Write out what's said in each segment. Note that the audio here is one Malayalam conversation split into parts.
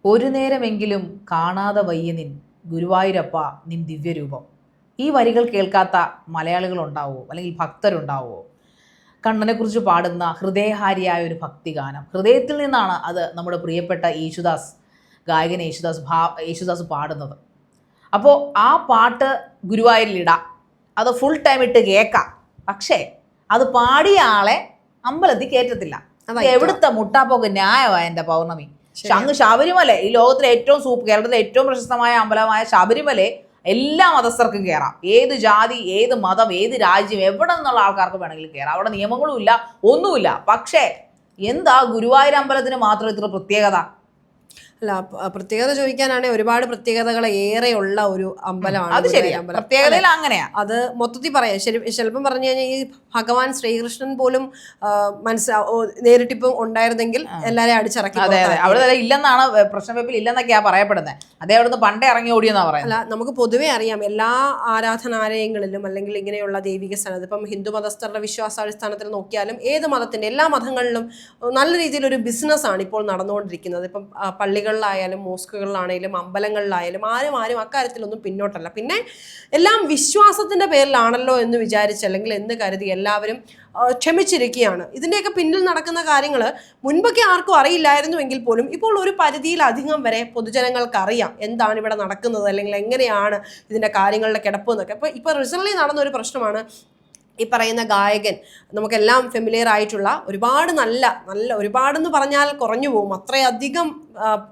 ഒരു നേരമെങ്കിലും കാണാതെ വയ്യ നിൻ ഗുരുവായൂരപ്പ നിൻ ദിവ്യരൂപം. ഈ വരികൾ കേൾക്കാത്ത മലയാളികളുണ്ടാവുമോ, അല്ലെങ്കിൽ ഭക്തരുണ്ടാവുമോ? കണ്ണനെക്കുറിച്ച് പാടുന്ന ഹൃദയഹാരിയായ ഒരു ഭക്തിഗാനം, ഹൃദയത്തിൽ നിന്നാണ് അത് നമ്മുടെ പ്രിയപ്പെട്ട ഗായകൻ യേശുദാസ് പാടുന്നത്. അപ്പോൾ ആ പാട്ട് ഗുരുവായൂരിലിടാം, അത് ഫുൾ ടൈം ഇട്ട് കേൾക്കാം. പക്ഷേ അത് പാടിയ ആളെ അമ്പലത്തിൽ കയറ്റത്തില്ല. എവിടുത്തെ മുട്ടാപ്പൊക്കെ ന്യായമായ എൻ്റെ പൗർണമി. അങ്ങ് ശബരിമല, ഈ ലോകത്തിലെ കേരളത്തിലെ ഏറ്റവും പ്രശസ്തമായ അമ്പലമായ ശബരിമല എല്ലാ മതസ്ഥർക്കും കയറാം. ഏത് ജാതി, ഏത് മതം, ഏത് രാജ്യം, എവിടെ നിന്നുള്ള ആൾക്കാർക്ക് വേണമെങ്കിലും കയറാം. അവിടെ നിയമങ്ങളും ഇല്ല, ഒന്നുമില്ല. പക്ഷേ എന്താ ഗുരുവായൂർ അമ്പലത്തിന് മാത്രം ഇത്ര പ്രത്യേകത? അല്ല, പ്രത്യേകത ചോദിക്കാനാണെങ്കിൽ ഒരുപാട് പ്രത്യേകതകൾ ഏറെയുള്ള ഒരു അമ്പലമാണ്. അത് ശരിയാ, പ്രത്യേകതയിൽ അങ്ങനെയാ. അത് മൊത്തത്തിൽ പറയാം. ചിലപ്പം പറഞ്ഞു കഴിഞ്ഞാൽ ഈ ഭഗവാൻ ശ്രീകൃഷ്ണൻ പോലും നേരിട്ടിപ്പം ഉണ്ടായിരുന്നെങ്കിൽ എല്ലാരെയും അടിച്ചിറക്കി. അതെ അതെ, അവിടെ ഇല്ലെന്നാണ്, പ്രശ്നവെപ്പിൽ ഇല്ലെന്നൊക്കെയാ പറയപ്പെടുന്നത്. അതേ അവിടുന്ന് പണ്ടേ ഇറങ്ങി ഓടിയെന്നാ പറയുന്നത്. അല്ല, നമുക്ക് പൊതുവെ അറിയാം എല്ലാ ആരാധനാലയങ്ങളിലും അല്ലെങ്കിൽ ഇങ്ങനെയുള്ള ദൈവിക സ്ഥാനത്ത്, ഇപ്പം ഹിന്ദു മതസ്ഥരുടെ വിശ്വാസാടിസ്ഥാനത്തിൽ നോക്കിയാലും ഏത് മതത്തിന്റെ എല്ലാ മതങ്ങളിലും നല്ല രീതിയിലൊരു ബിസിനസ്സാണ് ഇപ്പോൾ നടന്നുകൊണ്ടിരിക്കുന്നത്. ഇപ്പം പള്ളികളിലായാലും മോസ്കുകളിലാണെങ്കിലും അമ്പലങ്ങളിലായാലും ആരും അക്കാര്യത്തിലൊന്നും പിന്നോട്ടല്ല. പിന്നെ എല്ലാം വിശ്വാസത്തിന്റെ പേരിലാണല്ലോ എന്ന് വിചാരിച്ച് അല്ലെങ്കിൽ എന്ന് കരുതി എല്ലാവരും ക്ഷമിച്ചിരിക്കുകയാണ്. ഇതിൻ്റെയൊക്കെ പിന്നിൽ നടക്കുന്ന കാര്യങ്ങൾ മുൻപൊക്കെ ആർക്കും അറിയില്ലായിരുന്നു എങ്കിൽ പോലും ഇപ്പോൾ ഒരു പരിധിയിലധികം വരെ പൊതുജനങ്ങൾക്ക് അറിയാം എന്താണ് ഇവിടെ നടക്കുന്നത്, അല്ലെങ്കിൽ എങ്ങനെയാണ് ഇതിൻ്റെ കാര്യങ്ങളുടെ കിടപ്പ് എന്നൊക്കെ. ഇപ്പോൾ റിസൻ്റ്ലി നടന്ന ഒരു പ്രശ്നമാണ് ഈ പറയുന്ന ഗായകൻ, നമുക്കെല്ലാം ഫെമിലിയർ ആയിട്ടുള്ള ഒരുപാടെന്ന് പറഞ്ഞാൽ കുറഞ്ഞു പോകും, അത്രയധികം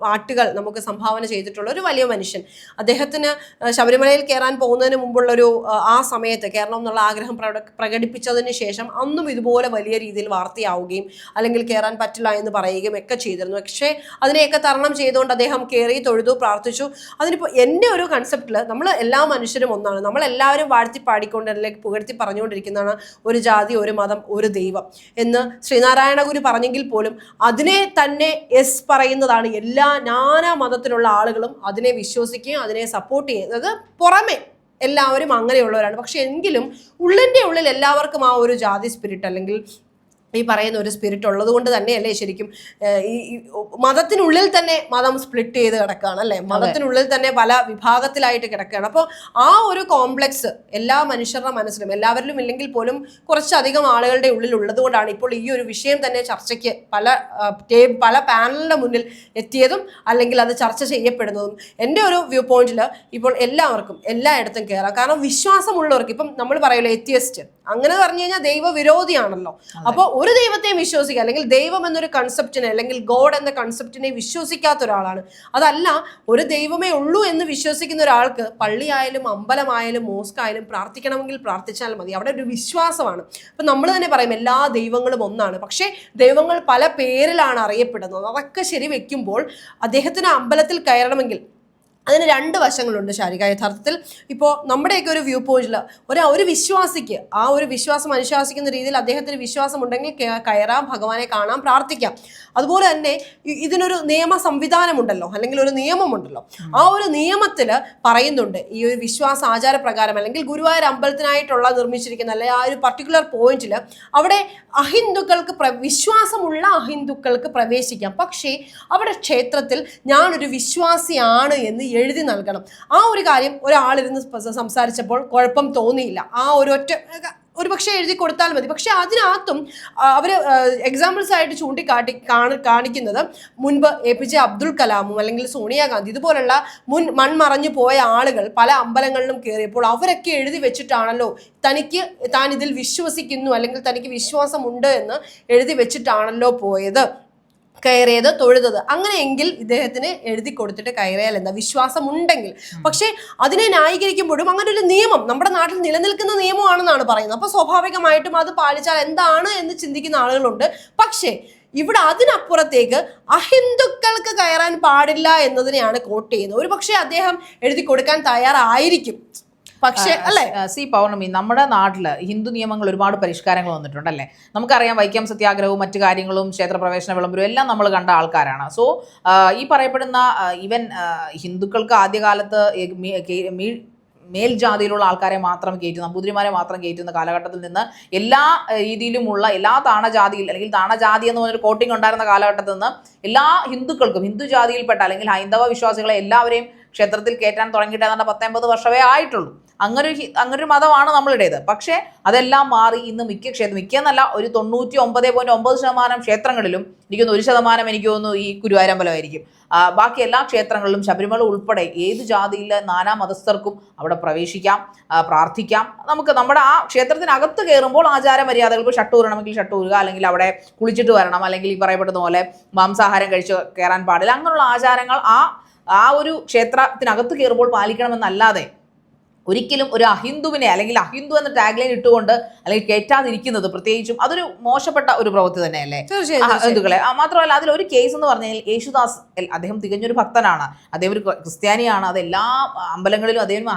പാട്ടുകൾ നമുക്ക് സംഭാവന ചെയ്തിട്ടുള്ള ഒരു വലിയ മനുഷ്യൻ. അദ്ദേഹത്തിന് ശബരിമലയിൽ കയറാൻ പോകുന്നതിന് മുമ്പുള്ളൊരു ആ സമയത്ത് കയറണം എന്നുള്ള ആഗ്രഹം പ്രകടിപ്പിച്ചതിന് ശേഷം അന്നും ഇതുപോലെ വലിയ രീതിയിൽ വാർത്തയാവുകയും അല്ലെങ്കിൽ കയറാൻ പറ്റില്ല എന്ന് പറയുകയും ഒക്കെ ചെയ്തിരുന്നു. പക്ഷേ അതിനെയൊക്കെ തരണം ചെയ്തുകൊണ്ട് അദ്ദേഹം കയറി, തൊഴുതു, പ്രാർത്ഥിച്ചു. അതിനിപ്പോൾ എൻ്റെ ഒരു കൺസെപ്റ്റിൽ നമ്മൾ എല്ലാ മനുഷ്യരും ഒന്നാണ്. നമ്മളെല്ലാവരും വാഴ്ത്തി പാടിക്കൊണ്ട് അല്ലെങ്കിൽ പുകഴ്ത്തി പറഞ്ഞുകൊണ്ടിരിക്കുന്നതാണ് ഒരു ജാതി, ഒരു മതം, ഒരു ദൈവം എന്ന് ശ്രീനാരായണ ഗുരു പറഞ്ഞെങ്കിൽ പോലും അതിനെ തന്നെ എസ് പറയുന്നതാണ് നാനാ മതത്തിലുള്ള ആളുകളും അതിനെ വിശ്വസിക്കുകയും അതിനെ സപ്പോർട്ട് ചെയ്യുന്നത്. പുറമെ എല്ലാവരും അങ്ങനെയുള്ളവരാണ്. പക്ഷെ എങ്കിലും ഉള്ളിൻ്റെ ഉള്ളിൽ എല്ലാവർക്കും ആ ഒരു ജാതി സ്പിരിറ്റ് അല്ലെങ്കിൽ ഈ പറയുന്ന ഒരു സ്പിരിറ്റ് ഉള്ളത് കൊണ്ട് തന്നെയല്ലേ ശരിക്കും ഈ മതത്തിനുള്ളിൽ തന്നെ മതം സ്പ്ലിറ്റ് ചെയ്ത് കിടക്കുകയാണ് അല്ലേ, മതത്തിനുള്ളിൽ തന്നെ പല വിഭാഗത്തിലായിട്ട് കിടക്കുകയാണ്. അപ്പോൾ ആ ഒരു കോംപ്ലക്സ് എല്ലാ മനുഷ്യരുടെ മനസ്സിലും എല്ലാവരിലും ഇല്ലെങ്കിൽ പോലും കുറച്ചധികം ആളുകളുടെ ഉള്ളിൽ ഉള്ളത് കൊണ്ടാണ് ഇപ്പോൾ ഈ ഒരു വിഷയം തന്നെ ചർച്ചയ്ക്ക് പല പാനലിന്റെ മുന്നിൽ എത്തിയതും അല്ലെങ്കിൽ അത് ചർച്ച ചെയ്യപ്പെടുന്നതും. എൻ്റെ ഒരു വ്യൂ പോയിന്റിൽ ഇപ്പോൾ എല്ലാവർക്കും എല്ലായിടത്തും കയറാം. കാരണം വിശ്വാസമുള്ളവർക്ക്, ഇപ്പം നമ്മൾ പറയുമല്ലോ എത്തിയസ്റ്റ്, അങ്ങനെ പറഞ്ഞു കഴിഞ്ഞാൽ ദൈവവിരോധിയാണല്ലോ. അപ്പോൾ ഒരു ദൈവത്തെയും വിശ്വസിക്കുക അല്ലെങ്കിൽ ദൈവം എന്നൊരു കൺസെപ്റ്റിനെ അല്ലെങ്കിൽ ഗോഡ് എന്ന കൺസെപ്റ്റിനെ വിശ്വസിക്കാത്ത ഒരാളാണ്. അതല്ല, ഒരു ദൈവമേ ഉള്ളൂ എന്ന് വിശ്വസിക്കുന്ന ഒരാൾക്ക് പള്ളിയായാലും അമ്പലമായാലും മോസ്കായാലും പ്രാർത്ഥിക്കണമെങ്കിൽ പ്രാർത്ഥിച്ചാൽ മതി. അവിടെ ഒരു വിശ്വാസമാണ്. അപ്പം നമ്മൾ തന്നെ പറയും എല്ലാ ദൈവങ്ങളും ഒന്നാണ്, പക്ഷേ ദൈവങ്ങൾ പല പേരിലാണ് അറിയപ്പെടുന്നത്. അതൊക്കെ ശരി വെക്കുമ്പോൾ അദ്ദേഹത്തിന് അമ്പലത്തിൽ കയറണമെങ്കിൽ അതിന് രണ്ട് വശങ്ങളുണ്ട് ശാരിക. യഥാർത്ഥത്തിൽ ഇപ്പോൾ നമ്മുടെയൊക്കെ ഒരു വ്യൂ പോയിന്റിൽ ഒരു വിശ്വാസിക്ക് ആ ഒരു വിശ്വാസം അനുശാസിക്കുന്ന രീതിയിൽ അദ്ദേഹത്തിന് വിശ്വാസം ഉണ്ടെങ്കിൽ കയറാം, ഭഗവാനെ കാണാം, പ്രാർത്ഥിക്കാം. അതുപോലെ തന്നെ ഇതിനൊരു നിയമ സംവിധാനമുണ്ടല്ലോ അല്ലെങ്കിൽ ഒരു നിയമമുണ്ടല്ലോ. ആ ഒരു നിയമത്തിൽ പറയുന്നുണ്ട് ഈ ഒരു വിശ്വാസ ആചാരപ്രകാരം അല്ലെങ്കിൽ ഗുരുവായൂർ അമ്പലത്തിനായിട്ടുള്ള നിർമ്മിച്ചിരിക്കുന്ന അല്ലെങ്കിൽ ആ ഒരു പർട്ടിക്കുലർ പോയിന്റിൽ അവിടെ വിശ്വാസമുള്ള അഹിന്ദുക്കൾക്ക് പ്രവേശിക്കാം. പക്ഷേ അവിടെ ക്ഷേത്രത്തിൽ ഞാനൊരു വിശ്വാസിയാണ് എന്ന് എഴുതി നൽകണം. ആ ഒരു കാര്യം ഒരാളിരുന്ന് സംസാരിച്ചപ്പോൾ കുഴപ്പം തോന്നിയില്ല. ആ ഒരു പക്ഷേ എഴുതി കൊടുത്താൽ മതി. പക്ഷെ അതിനകത്തും അവർ എക്സാമ്പിൾസ് ആയിട്ട് കാണിക്കുന്നത് മുൻപ് APJ അബ്ദുൽ കലാമും അല്ലെങ്കിൽ സോണിയാഗാന്ധി ഇതുപോലുള്ള മൺമറഞ്ഞു പോയ ആളുകൾ പല അമ്പലങ്ങളിലും കയറിയപ്പോൾ അവരൊക്കെ എഴുതി വെച്ചിട്ടാണല്ലോ താൻ ഇതിൽ വിശ്വസിക്കുന്നു അല്ലെങ്കിൽ തനിക്ക് വിശ്വാസമുണ്ട് എന്ന് എഴുതി വെച്ചിട്ടാണല്ലോ കയറിയത്, തൊഴുതത്. അങ്ങനെയെങ്കിൽ ഇദ്ദേഹത്തിന് എഴുതി കൊടുത്തിട്ട് കയറിയാൽ എന്താ, വിശ്വാസമുണ്ടെങ്കിൽ. പക്ഷേ അതിനെ ന്യായീകരിക്കുമ്പോഴും അങ്ങനെ ഒരു നിയമം നമ്മുടെ നാട്ടിൽ നിലനിൽക്കുന്ന നിയമമാണെന്നാണ് പറയുന്നത്. അപ്പോൾ സ്വാഭാവികമായിട്ടും അത് പാലിച്ചാൽ എന്താണ് എന്ന് ചിന്തിക്കുന്ന ആളുകളുണ്ട്. പക്ഷേ ഇവിടെ അതിനപ്പുറത്തേക്ക് അഹിന്ദുക്കൾക്ക് കയറാൻ പാടില്ല എന്നതിനെയാണ് കോട്ട് ചെയ്യുന്നത്. ഒരു പക്ഷേ അദ്ദേഹം എഴുതി കൊടുക്കാൻ തയ്യാറായിരിക്കും. പക്ഷേ അല്ലേ പൗർണമി, നമ്മുടെ നാട്ടിൽ ഹിന്ദു നിയമങ്ങൾ ഒരുപാട് പരിഷ്കാരങ്ങൾ വന്നിട്ടുണ്ടല്ലേ. നമുക്കറിയാം, വൈക്കം സത്യാഗ്രഹവും മറ്റു കാര്യങ്ങളും ക്ഷേത്രപ്രവേശന വിളംബരവും എല്ലാം നമ്മൾ കണ്ട ആൾക്കാരാണ്. സോ ഈ പറയപ്പെടുന്ന ഈവൻ ഹിന്ദുക്കൾക്ക് ആദ്യകാലത്ത് മേൽജാതിയിലുള്ള ആൾക്കാരെ മാത്രം കയറ്റുന്ന, നമ്പൂതിരിമാരെ മാത്രം കയറ്റുന്ന കാലഘട്ടത്തിൽ നിന്ന് എല്ലാ രീതിയിലുമുള്ള എല്ലാ താണജാതിയിൽ അല്ലെങ്കിൽ താണജാതി എന്ന് പറഞ്ഞൊരു കോട്ടിംഗ് ഉണ്ടായിരുന്ന കാലഘട്ടത്തിൽ നിന്ന് എല്ലാ ഹിന്ദുക്കൾക്കും, ഹിന്ദു ജാതിയിൽപ്പെട്ട അല്ലെങ്കിൽ ഹൈന്ദവ വിശ്വാസികളെ എല്ലാവരെയും ക്ഷേത്രത്തിൽ കയറ്റാൻ തുടങ്ങിയിട്ട് ഏതാണ്ട് 19 വർഷമേ ആയിട്ടുള്ളൂ. അങ്ങനൊരു മതമാണ് നമ്മളുടേത്. പക്ഷേ അതെല്ലാം മാറി ഇന്ന് മിക്കെന്നല്ല ഒരു 99.9% ക്ഷേത്രങ്ങളിലും എനിക്കൊന്ന് 1% എനിക്ക് തോന്നുന്നു ഈ ഗുരുവായൂരമ്പലമായിരിക്കും. ബാക്കി എല്ലാ ക്ഷേത്രങ്ങളിലും ശബരിമല ഉൾപ്പെടെ ഏത് ജാതിയിലെ നാനാ മതസ്ഥർക്കും അവിടെ പ്രവേശിക്കാം, പ്രാർത്ഥിക്കാം. നമുക്ക് നമ്മുടെ ആ ക്ഷേത്രത്തിനകത്ത് കയറുമ്പോൾ ആചാര മര്യാദകൾ, ഇപ്പോൾ ഷട്ടൂരണമെങ്കിൽ ഷട്ടൂരുക, അല്ലെങ്കിൽ അവിടെ കുളിച്ചിട്ട് വരണം, അല്ലെങ്കിൽ ഈ പറയപ്പെടുന്ന പോലെ മാംസാഹാരം കഴിച്ച് കയറാൻ പാടില്ല. അങ്ങനെയുള്ള ആചാരങ്ങൾ ആ ഒരു ക്ഷേത്രത്തിനകത്ത് കയറുമ്പോൾ പാലിക്കണമെന്നല്ലാതെ ഒരിക്കലും ഒരു അഹിന്ദുവിനെ അല്ലെങ്കിൽ അഹിന്ദു എന്ന ടാഗ്ലൈൻ ഇട്ടുകൊണ്ട് അല്ലെങ്കിൽ കയറ്റാതിരിക്കുന്നത് പ്രത്യേകിച്ചും അതൊരു മോശപ്പെട്ട ഒരു പ്രവൃത്തി തന്നെയല്ലേ ഹിന്ദുക്കളെ. മാത്രമല്ല അതിലൊരു കേസ് എന്ന് പറഞ്ഞാൽ യേശുദാസ് അദ്ദേഹം തികഞ്ഞൊരു ഭക്തനാണ്, അദ്ദേഹം ഒരു ക്രിസ്ത്യാനിയാണ്. അത് എല്ലാ അമ്പലങ്ങളിലും അദ്ദേഹം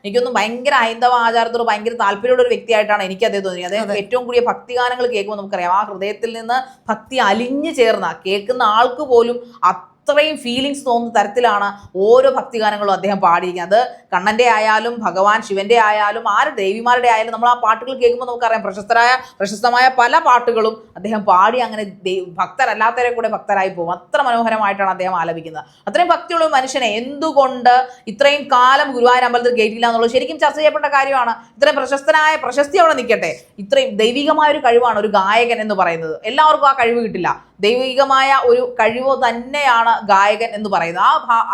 എനിക്കൊന്നും ഭയങ്കര ഹൈന്ദവ ആചാരത്തോട് ഭയങ്കര താല്പര്യമുള്ള ഒരു വ്യക്തിയായിട്ടാണ് എനിക്ക് അദ്ദേഹം തോന്നിയത്. അദ്ദേഹം ഏറ്റവും കൂടിയ ഭക്തിഗാനങ്ങൾ കേൾക്കുമ്പോൾ നമുക്കറിയാം ആ ഹൃദയത്തിൽ നിന്ന് ഭക്തി അലിഞ്ഞു ചേർന്ന കേൾക്കുന്ന ആൾക്ക് പോലും അത്രയും ഫീലിങ്സ് തോന്നുന്ന തരത്തിലാണ് ഓരോ ഭക്തിഗാനങ്ങളും അദ്ദേഹം പാടിയിരിക്കുന്നത്. അത് കണ്ണൻ്റെ ആയാലും ഭഗവാൻ ശിവന്റെ ആയാലും ദേവിമാരുടെ ആയാലും നമ്മൾ ആ പാട്ടുകൾ കേൾക്കുമ്പോൾ നമുക്കറിയാം പ്രശസ്തമായ പല പാട്ടുകളും അദ്ദേഹം പാടി അങ്ങനെ ഭക്തരല്ലാത്തവരെ കൂടെ ഭക്തരായി പോകും. അത്ര മനോഹരമായിട്ടാണ് അദ്ദേഹം ആലപിക്കുന്നത്. അത്രയും ഭക്തിയുള്ള ഒരു മനുഷ്യനെ എന്തുകൊണ്ട് ഇത്രയും കാലം ഗുരുവായൂർ അമ്പലത്തിൽ കയറ്റില്ല എന്നുള്ളത് ശരിക്കും ചർച്ച ചെയ്യപ്പെട്ട കാര്യമാണ്. ഇത്രയും പ്രശസ്തി അവിടെ നിൽക്കട്ടെ, ഇത്രയും ദൈവികമായ ഒരു കഴിവാണ് ഒരു ഗായകൻ എന്ന് പറയുന്നത്. എല്ലാവർക്കും ആ കഴിവ് കിട്ടില്ല. ദൈവികമായ ഒരു കഴിവ് തന്നെയാണ് ഗായകൻ എന്ന് പറയുന്നത്.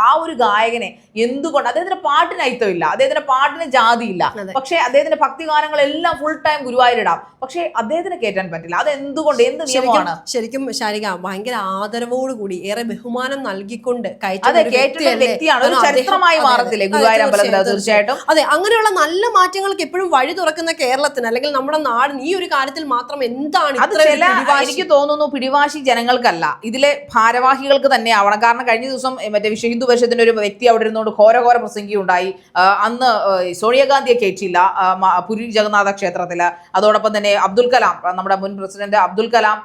ആ ഒരു ഗായകനെ എന്തുകൊണ്ട് അദ്ദേഹത്തിന്റെ പാട്ടിന് അയിത്തമില്ല, അദ്ദേഹത്തിന്റെ പാട്ടിന് ജാതിയില്ല, പക്ഷെ അദ്ദേഹത്തിന്റെ ഭക്തിഗാനങ്ങളെല്ലാം ഫുൾ ടൈം ഗുരുവായൂരിടാം, പക്ഷെ അദ്ദേഹത്തിന് കയറ്റാൻ പറ്റില്ല. അത് എന്തുകൊണ്ട്? എന്ത് നിയമമാണ്? ശരിക്കും ശാരിക ഭയങ്കര ആദരവോടുകൂടി ഏറെ ബഹുമാനം നൽകിക്കൊണ്ട് വ്യക്തിയാണ്, ഒരു ചരിത്രമായി മാറത്തില്ലേ ഗുരുവായൂർ അമ്പലത്തിൽ? തീർച്ചയായിട്ടും അതെ. അങ്ങനെയുള്ള നല്ല മാറ്റങ്ങൾക്ക് എപ്പോഴും വഴി തുറക്കുന്ന കേരളത്തിന് അല്ലെങ്കിൽ നമ്മുടെ നാടിന് ഈ ഒരു കാര്യത്തിൽ മാത്രം എന്താണ് എനിക്ക് തോന്നുന്നു പിടിവാശി ജനങ്ങൾക്കല്ല, ഇതിലെ ഭാരവാഹികൾക്ക് തന്നെ ആവണം. കാരണം കഴിഞ്ഞ ദിവസം മറ്റേ വിശ്വ ഹിന്ദു പരിഷത്തിന്റെ ഒരു വ്യക്തി അവിടെ ഇരുന്നുകൊണ്ട് ഘോര പ്രസംഗി ഉണ്ടായി. അന്ന് സോണിയാഗാന്ധിയെ കയറ്റില്ല പുരി ജഗന്നാഥ ക്ഷേത്രത്തില്. അതോടൊപ്പം തന്നെ അബ്ദുൽ കലാം, നമ്മുടെ മുൻ പ്രസിഡന്റ് അബ്ദുൽ കലാം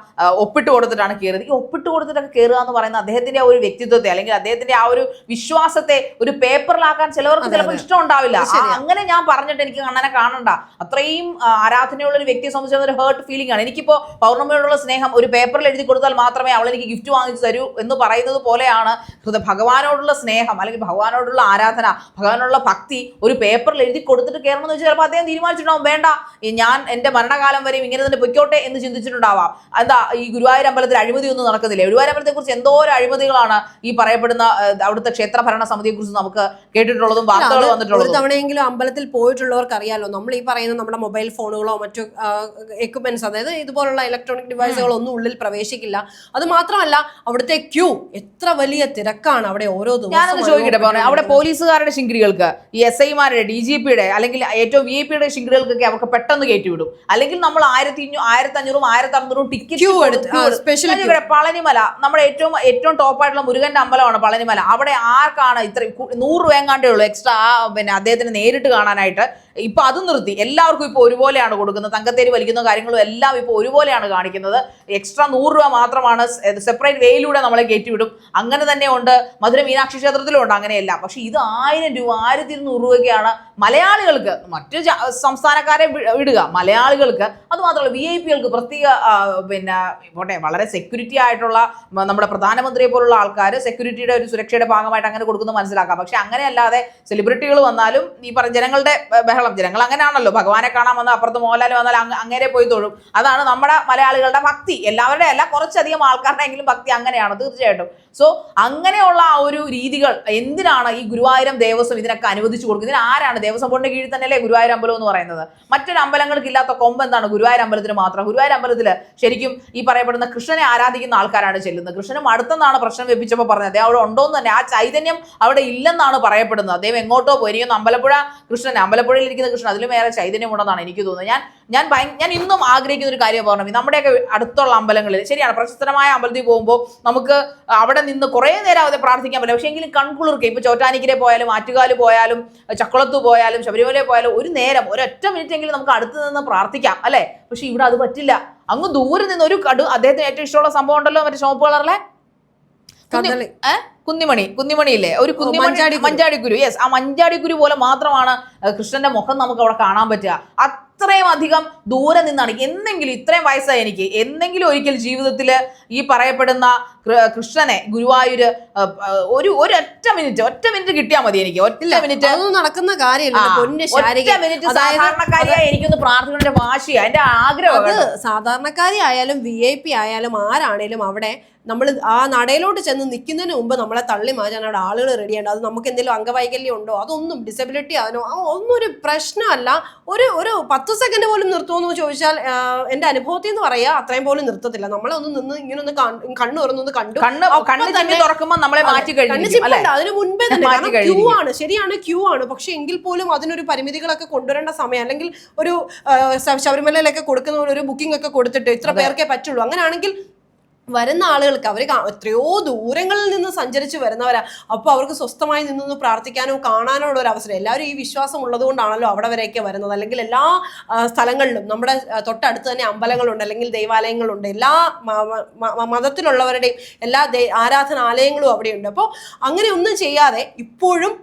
ഒപ്പിട്ട് കൊടുത്തിട്ടാണ് കയറിയത്. ഈ ഒപ്പിട്ട് കൊടുത്തിട്ടൊക്കെ കയറുക എന്ന് പറയുന്നത് അദ്ദേഹത്തിന്റെ ആ ഒരു വ്യക്തിത്വത്തെ അല്ലെങ്കിൽ അദ്ദേഹത്തിന്റെ ആ ഒരു വിശ്വാസത്തെ ഒരു പേപ്പറിലാക്കാൻ ചിലവർക്ക് ചിലപ്പോൾ ഇഷ്ടം ഉണ്ടാവില്ല. അങ്ങനെ ഞാൻ പറഞ്ഞിട്ട് എനിക്ക് കണ്ണനെ കാണണ്ട, അത്രയും ആരാധനയുള്ള ഒരു വ്യക്തിയെ സംബന്ധിച്ച ഒരു ഹേർട്ട് ഫീലിംഗ് ആണ്. എനിക്കിപ്പോ പൗർണമിയോടുള്ള സ്നേഹം ഒരു പേപ്പറിൽ എഴുതി കൊടുത്താൽ മാത്രമേ അവൾ എനിക്ക് ഗിഫ്റ്റ് വാങ്ങിച്ചു തരൂ എന്ന് പറയുന്നത് പോലെയാണ് ഭഗവാനോടുള്ള സ്നേഹം അല്ലെങ്കിൽ ഭഗവാനോടുള്ള ആരാധന, ഭഗവാനോടുള്ള ഭക്തി ഒരു പേപ്പറിൽ എഴുതി കൊടുത്തിട്ട് കയറണമെന്ന് വെച്ചാൽ ചിലപ്പോൾ അദ്ദേഹം തീരുമാനിച്ചിട്ടുണ്ടാവും വേണ്ട ഞാൻ എന്റെ മരണകാലം വരെയും ഇങ്ങനെ തന്നെ പൊയ്ക്കോട്ടെ എന്ന് ചിന്തിച്ചിട്ടുണ്ടാവാം. എന്താ ഈ ഗുരുവായൂർ അമ്പലത്തിൽ അഴിമതിയൊന്നും നടക്കുന്നില്ല? ഗുരുവായൂർ അമ്പലത്തെ കുറിച്ച് എന്തോ ഒരു അഴിമതികളാണ് ഈ പറയപ്പെടുന്ന അവിടുത്തെ ക്ഷേത്ര ഭരണ സമിതിയെ കുറിച്ച് നമുക്ക് കേട്ടിട്ടുള്ളതും വാർത്തകൾ വന്നിട്ടുള്ളതും. ഒരു തവണയെങ്കിലും അമ്പലത്തിൽ പോയിട്ടുള്ളവർക്ക് അറിയാലോ, നമ്മൾ ഈ പറയുന്ന നമ്മുടെ മൊബൈൽ ഫോണുകളോ മറ്റു എക്യുപ്മെന്റ്സ്, അതായത് ഇതുപോലുള്ള ഇലക്ട്രോണിക് ഡിവൈസുകളോ ഒന്നും ഉള്ളിൽ പ്രവേശിക്കില്ല. അത് മാത്രമല്ല അവിടുത്തെ ക്യൂ എത്ര വലിയ തിരക്കാണ് അവിടെ ഓരോ ദിവസവും. ഞാനൊന്ന് ചോദിക്കട്ടെ, അവിടെ പോലീസുകാരുടെ ശിങ്കിടികൾക്ക്, ഈ SI-മാരുടെ, DGP-യുടെ അല്ലെങ്കിൽ ഏറ്റവും VIP-യുടെ ശിങ്കിടികൾക്കൊക്കെ അവർക്ക് പെട്ടെന്ന് കയറ്റിവിടും. അല്ലെങ്കിൽ നമ്മൾ 1500 1600 ടിക്കറ്റ്. പളനിമല നമ്മുടെ ഏറ്റവും ടോപ്പായിട്ടുള്ള മുരുകന്റെ അമ്പലമാണ് പളനിമല. അവിടെ ആർക്കാണ് ഇത്ര 100 രൂപ എങ്ങാണ്ടേ ഉള്ളൂ എക്സ്ട്രാ പിന്നെ അദ്ദേഹത്തിന് നേരിട്ട് കാണാനായിട്ട്. ഇപ്പൊ അത് നിർത്തി, എല്ലാവർക്കും ഇപ്പൊ ഒരുപോലെയാണ് കൊടുക്കുന്നത്. തങ്കത്തേരി വലിക്കുന്ന കാര്യങ്ങളും എല്ലാം ഇപ്പൊ ഒരുപോലെയാണ് കാണിക്കുന്നത്. എക്സ്ട്രാ 100 രൂപ മാത്രമാണ്, സെപ്പറേറ്റ് വേയിലൂടെ നമ്മളെ കയറ്റിവിടും. അങ്ങനെ തന്നെ ഉണ്ട് മധുര മീനാക്ഷി ക്ഷേത്രത്തിലും ഉണ്ട് അങ്ങനെയല്ല. പക്ഷെ ഇത് 1000 രൂപ 1200 രൂപയ്ക്കാണ് മലയാളികൾക്ക്, മറ്റു സംസ്ഥാനക്കാരെ വിടുക, മലയാളികൾക്ക് അത് മാത്രമല്ല VIP-കൾക്ക് പ്രത്യേക പിന്നെ പോട്ടെ വളരെ സെക്യൂരിറ്റി ആയിട്ടുള്ള നമ്മുടെ പ്രധാനമന്ത്രിയെ പോലുള്ള ആൾക്കാർ സെക്യൂരിറ്റിയുടെ ഒരു സുരക്ഷയുടെ ഭാഗമായിട്ട് അങ്ങനെ കൊടുക്കുന്നത് മനസ്സിലാക്കാം. പക്ഷെ അങ്ങനെയല്ലാതെ സെലിബ്രിറ്റികൾ വന്നാലും ഈ പറഞ്ഞ ജനങ്ങളുടെ ബഹളം, ജനങ്ങൾ അങ്ങനെയാണല്ലോ, ഭഗവാനെ കാണാൻ വന്നാൽ അപ്പുറത്ത് മോഹൻലാൽ വന്നാൽ അങ്ങനെ പോയി തൊഴും. അതാണ് നമ്മുടെ മലയാളികളുടെ ഭക്തി. എല്ലാവരുടെ അല്ല, കുറച്ചധികം ആൾക്കാരുടെ എങ്കിലും ഭക്തി അങ്ങനെയാണ് തീർച്ചയായിട്ടും. സോ അങ്ങനെയുള്ള ആ ഒരു രീതികൾ എന്തിനാണ് ഈ ഗുരുവായൂരം ദേവസ്വം ഇതിനൊക്കെ അനുവദിച്ചു കൊടുക്കുന്നത്? ഇതിന് ആരാണ്? ദേവസ്വം ബോർഡിന്റെ കീഴിൽ തന്നെയല്ലേ ഗുരുവായൂർ അമ്പലം എന്ന് പറയുന്നത്. മറ്റൊരു അമ്പലങ്ങൾക്ക് ഇല്ലാത്ത കൊമ്പ് എന്താണ് ഗുരുവായൂർ അമ്പലത്തിന് മാത്രം? ഗുരുവായൂർ അമ്പലത്തിൽ ശരിക്കും ഈ പറയപ്പെടുന്ന കൃഷ്ണനെ ആരാധിക്കുന്ന ആൾക്കാരാണ് ചെല്ലുന്നത്. കൃഷ്ണനും അടുത്തെന്നാണ് പ്രശ്നം വെപ്പിച്ചപ്പോൾ പറഞ്ഞത്. അദ്ദേഹം അവിടെ ഉണ്ടോന്ന് തന്നെ, ആ ചൈതന്യം അവിടെ ഇല്ലെന്നാണ് പറയപ്പെടുന്നത്. അദ്ദേഹം എങ്ങോട്ടോ പോയി. എനിക്കൊന്ന് അമ്പലപ്പുഴ കൃഷ്ണൻ, അമ്പലപ്പുഴയിൽ ഇരിക്കുന്ന കൃഷ്ണൻ അതിലും വേറെ ചൈതന്യം ഉണ്ടെന്നാണ് എനിക്ക് തോന്നുന്നത്. ഞാൻ ഇന്നും ആഗ്രഹിക്കുന്ന ഒരു കാര്യം പറഞ്ഞു, നമ്മുടെയൊക്കെ അടുത്തുള്ള അമ്പലങ്ങളിൽ ശരിയാണ് പ്രശസ്തമായ അമ്പലത്തിൽ പോകുമ്പോൾ നമുക്ക് അവിടെ നിന്ന് കുറേ നേരം അവിടെ പ്രാർത്ഥിക്കാൻ പറ്റില്ല. പക്ഷേ എങ്കിലും കൺകുളിർക്ക് ഇപ്പൊ ചോറ്റാനിക്കരെ പോയാലും ആറ്റുകാല് പോയാലും ചക്കുളത്ത് പോയാലും ശബരിമല പോയാലും ഒരു നേരം ഒരൊറ്റ മിനിറ്റ് എങ്കിലും നമുക്ക് അടുത്ത് നിന്ന് പ്രാർത്ഥിക്കാം അല്ലെ? പക്ഷെ ഇവിടെ അത് പറ്റില്ല. അങ്ങ് ദൂരെ നിന്ന് ഒരു അദ്ദേഹത്തിന് ഏറ്റവും ഇഷ്ടമുള്ള സംഭവം ഉണ്ടല്ലോ, മറ്റേ ഷോപ്പ് കളറിലെ കുന്നിമണിയില്ലേ, ഒരു മഞ്ചാടിക്കുരു. യെസ്, ആ മഞ്ചാടിക്കുരു പോലെ മാത്രമാണ് കൃഷ്ണന്റെ മുഖം നമുക്ക് അവിടെ കാണാൻ പറ്റുക. അത്രയും അധികം ദൂരെ നിന്നാണ്. എന്നെങ്കിലും, ഇത്രയും വയസ്സായി എനിക്ക്, എന്നെങ്കിലും ഒരിക്കൽ ജീവിതത്തിൽ ഈ പറയപ്പെടുന്ന കൃഷ്ണനെ ഗുരുവായൂര് ഒറ്റ മിനിറ്റ് കിട്ടിയാൽ മതി എനിക്ക്. ഒറ്റ മിനിറ്റ് നടക്കുന്ന കാര്യമില്ല. സാധാരണക്കാരിയായി എനിക്കൊന്ന് പ്രാർത്ഥനയുടെ വാശിയാ, എന്റെ ആഗ്രഹം. സാധാരണക്കാരി ആയാലും VIP ആയാലും ആരാണേലും അവിടെ നമ്മൾ ആ നടയിലോട്ട് ചെന്ന് നിൽക്കുന്നതിന് മുമ്പ് നമ്മളെ തള്ളി മാറ്റാൻ അവിടെ ആളുകൾ റെഡിയാണ്. അത് നമുക്ക് എന്തെങ്കിലും അംഗവൈകല്യം ഉണ്ടോ, അതൊന്നും ഡിസബിലിറ്റി അതിനോ ഒന്നും ഒരു പ്രശ്നമല്ല. ഒരു 10 സെക്കൻഡ് പോലും നിർത്തുമെന്ന് ചോദിച്ചാൽ എന്റെ അനുഭവത്തിൽ നിന്ന് പറയാ, അത്രയും പോലും നിർത്തത്തില്ല. നമ്മളെ ഒന്ന് നിന്ന് ഇങ്ങനെ ഒന്ന് കണ്ണു തുറന്നൊന്ന് തുറക്കുമ്പോൾ നമ്മളെ മാറ്റി കഴിഞ്ഞു. അതിന് മുൻപേ തന്നെ ക്യൂ ആണ്, ശരിയാണ്, ക്യൂ ആണ്. പക്ഷെ എങ്കിൽ പോലും അതിനൊരു പരിമിതികളൊക്കെ കൊണ്ടുവരേണ്ട സമയം, അല്ലെങ്കിൽ ഒരു ശബരിമലയിലൊക്കെ കൊടുക്കുന്ന ഒരു ബുക്കിംഗ് ഒക്കെ കൊടുത്തിട്ട് ഇത്ര പേർക്കേ പറ്റുള്ളൂ. അങ്ങനെയാണെങ്കിൽ വരുന്ന ആളുകൾക്ക് അവർ എത്രയോ ദൂരങ്ങളിൽ നിന്ന് സഞ്ചരിച്ച് വരുന്നവരാ. അപ്പോൾ അവർക്ക് സ്വസ്ഥമായി നിന്നൊന്ന് പ്രാർത്ഥിക്കാനോ കാണാനോ ഉള്ള ഒരു അവസരം. എല്ലാവരും ഈ വിശ്വാസം ഉള്ളത് കൊണ്ടാണല്ലോ അവിടെ വരെയൊക്കെ വരുന്നത്. അല്ലെങ്കിൽ എല്ലാ സ്ഥലങ്ങളിലും നമ്മുടെ തൊട്ടടുത്ത് തന്നെ അമ്പലങ്ങളുണ്ട്, അല്ലെങ്കിൽ ദൈവാലയങ്ങളുണ്ട്. എല്ലാ മതത്തിലുള്ളവരുടെയും എല്ലാ ആരാധനാലയങ്ങളും അവിടെയുണ്ട്. അപ്പോൾ അങ്ങനെ ഒന്നും ചെയ്യാതെ ഇപ്പോഴും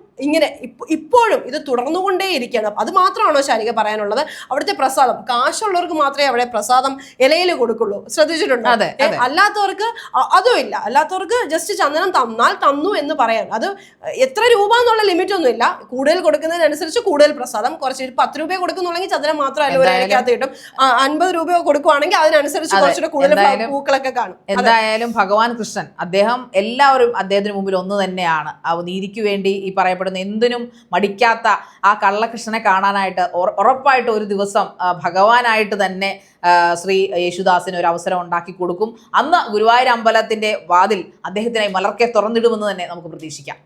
ഇത് തുടർന്നുകൊണ്ടേയിരിക്കണം. അത് മാത്രമാണോ ശാരിക പറയാനുള്ളത്? അവിടുത്തെ പ്രസാദം, കാശുള്ളവർക്ക് മാത്രമേ അവിടെ പ്രസാദം ഇലയിൽ കൊടുക്കുള്ളൂ, ശ്രദ്ധിച്ചിട്ടുണ്ടോ? അല്ലാത്തവർക്ക് അതും ഇല്ല. അല്ലാത്തവർക്ക് ജസ്റ്റ് ചന്ദനം തന്നാൽ തന്നു എന്ന് പറയാൻ, അത് എത്ര രൂപ എന്നുള്ള ലിമിറ്റ് ഒന്നും ഇല്ല. കൂടുതൽ കൊടുക്കുന്നതിനനുസരിച്ച് കൂടുതൽ പ്രസാദം. കുറച്ച് 10 രൂപ കൊടുക്കുന്നുണ്ടെങ്കിൽ ചന്ദനം മാത്രമല്ല ഒരു ഇലക്കകത്ത് കിട്ടും. 50 രൂപ കൊടുക്കുവാണെങ്കിൽ അതിനനുസരിച്ച് കുറച്ചുകൂടെ കൂടുതൽ പൂക്കളൊക്കെ കാണും. എന്തായാലും ഭഗവാൻ കൃഷ്ണൻ, എല്ലാവരും അദ്ദേഹത്തിന് മുമ്പിൽ ഒന്ന് തന്നെയാണ്. നീതിക്ക് വേണ്ടി ഈ പറയപ്പെടുന്ന എന്തിനും മടിക്കാത്ത ആ കള്ളകൃഷ്ണനെ കാണാനായിട്ട് ഉറപ്പായിട്ട് ഒരു ദിവസം ഭഗവാനായിട്ട് തന്നെ ശ്രീ യേശുദാസിന് ഒരു അവസരം ഉണ്ടാക്കി കൊടുക്കും. അന്ന് ഗുരുവായൂർ അമ്പലത്തിന്റെ വാതിൽ അദ്ദേഹത്തിനായി മലർക്കെ തുറന്നിടുമെന്ന് തന്നെ നമുക്ക് പ്രതീക്ഷിക്കാം.